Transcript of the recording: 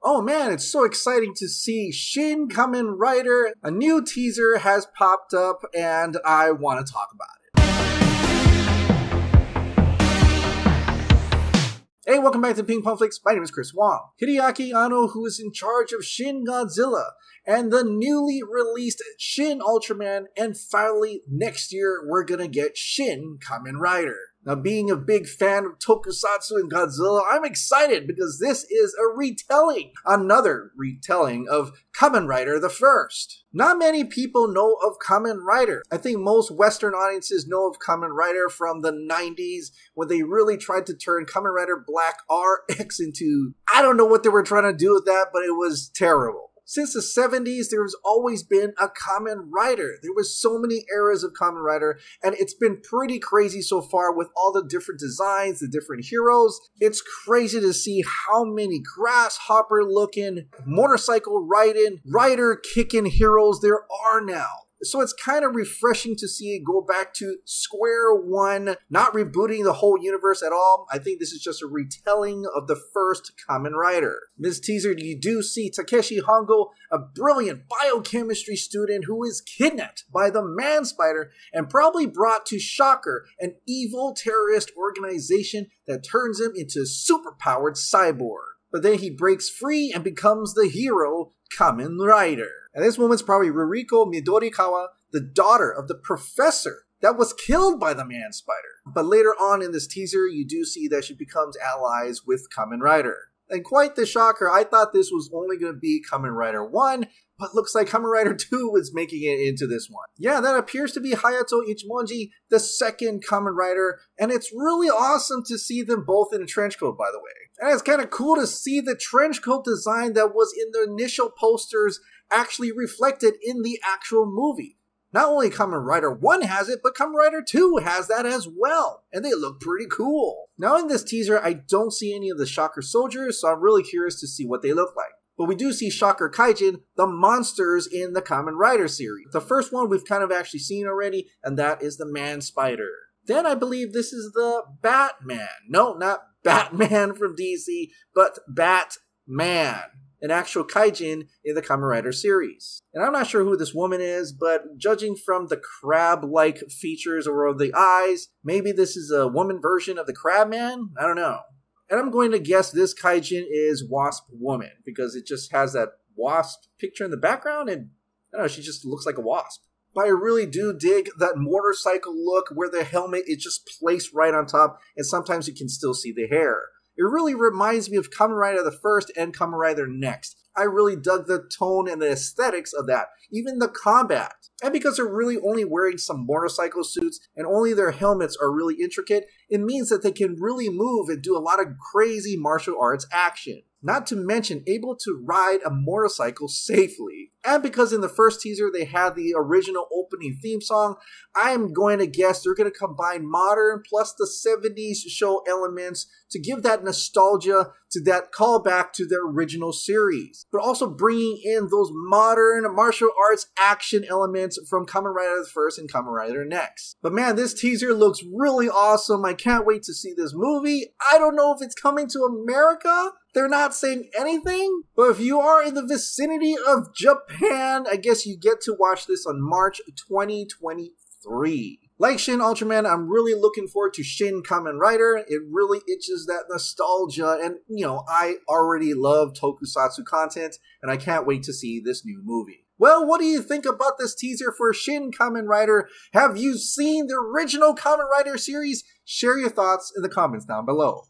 Oh man, it's so exciting to see Shin Kamen Rider. A new teaser has popped up and I want to talk about it. Hey, welcome back to Ping Pong Flix. My name is Chris Wong. Hideaki Anno, who is in charge of Shin Godzilla, and the newly released Shin Ultraman, and finally next year we're gonna get Shin Kamen Rider. Now, being a big fan of tokusatsu and Godzilla, I'm excited because this is a retelling, another retelling of Kamen Rider the First. Not many people know of Kamen Rider. I think most Western audiences know of Kamen Rider from the 90s when they really tried to turn Kamen Rider Black RX into, I don't know what they were trying to do with that, but it was terrible. Since the 70s, there has always been a Kamen Rider. There was so many eras of Kamen Rider, and it's been pretty crazy so far with all the different designs, the different heroes. It's crazy to see how many grasshopper-looking, motorcycle-riding, rider-kicking heroes there are now. So it's kind of refreshing to see it go back to square one, not rebooting the whole universe at all. I think this is just a retelling of the first Kamen Rider. In this teaser, you do see Takeshi Hongo, a brilliant biochemistry student who is kidnapped by the Man Spider and probably brought to Shocker, an evil terrorist organization that turns him into a superpowered cyborg. But then he breaks free and becomes the hero, Kamen Rider. At this moment's probably Ruriko Midorikawa, the daughter of the professor that was killed by the Man Spider. But later on in this teaser, you do see that she becomes allies with Kamen Rider. And quite the shocker, I thought this was only going to be Kamen Rider 1, but looks like Kamen Rider 2 is making it into this one. Yeah, that appears to be Hayato Ichimonji, the second Kamen Rider, and it's really awesome to see them both in a trench coat, by the way. And it's kind of cool to see the trench coat design that was in the initial posters actually reflected in the actual movie. Not only Kamen Rider 1 has it, but Kamen Rider 2 has that as well. And they look pretty cool. Now in this teaser, I don't see any of the Shocker soldiers, so I'm really curious to see what they look like. But we do see Shocker Kaijin, the monsters in the Kamen Rider series. The first one we've kind of actually seen already, and that is the Man Spider. Then I believe this is the Batman. No, not Batman from DC, but Batman. An actual kaijin in the Kamen Rider series. And I'm not sure who this woman is, but judging from the crab-like features around the eyes, maybe this is a woman version of the Crabman? I don't know. And I'm going to guess this kaijin is Wasp Woman, because it just has that wasp picture in the background, and I don't know, she just looks like a wasp. But I really do dig that motorcycle look where the helmet is just placed right on top, and sometimes you can still see the hair. It really reminds me of Kamen Rider the First and Kamen Rider Next. I really dug the tone and the aesthetics of that, even the combat. And because they're really only wearing some motorcycle suits and only their helmets are really intricate, it means that they can really move and do a lot of crazy martial arts action. Not to mention able to ride a motorcycle safely. And because in the first teaser they had the original opening theme song, I am going to guess they're going to combine modern plus the 70s show elements to give that nostalgia to that callback to the original series. But also bringing in those modern martial arts action elements from Kamen Rider the First and Kamen Rider Next. But man, this teaser looks really awesome. I can't wait to see this movie. I don't know if it's coming to America. They're not saying anything, but if you are in the vicinity of Japan, I guess you get to watch this on March 2023. Like Shin Ultraman, I'm really looking forward to Shin Kamen Rider. It really itches that nostalgia, and you know, I already love tokusatsu content, and I can't wait to see this new movie. Well, what do you think about this teaser for Shin Kamen Rider? Have you seen the original Kamen Rider series? Share your thoughts in the comments down below.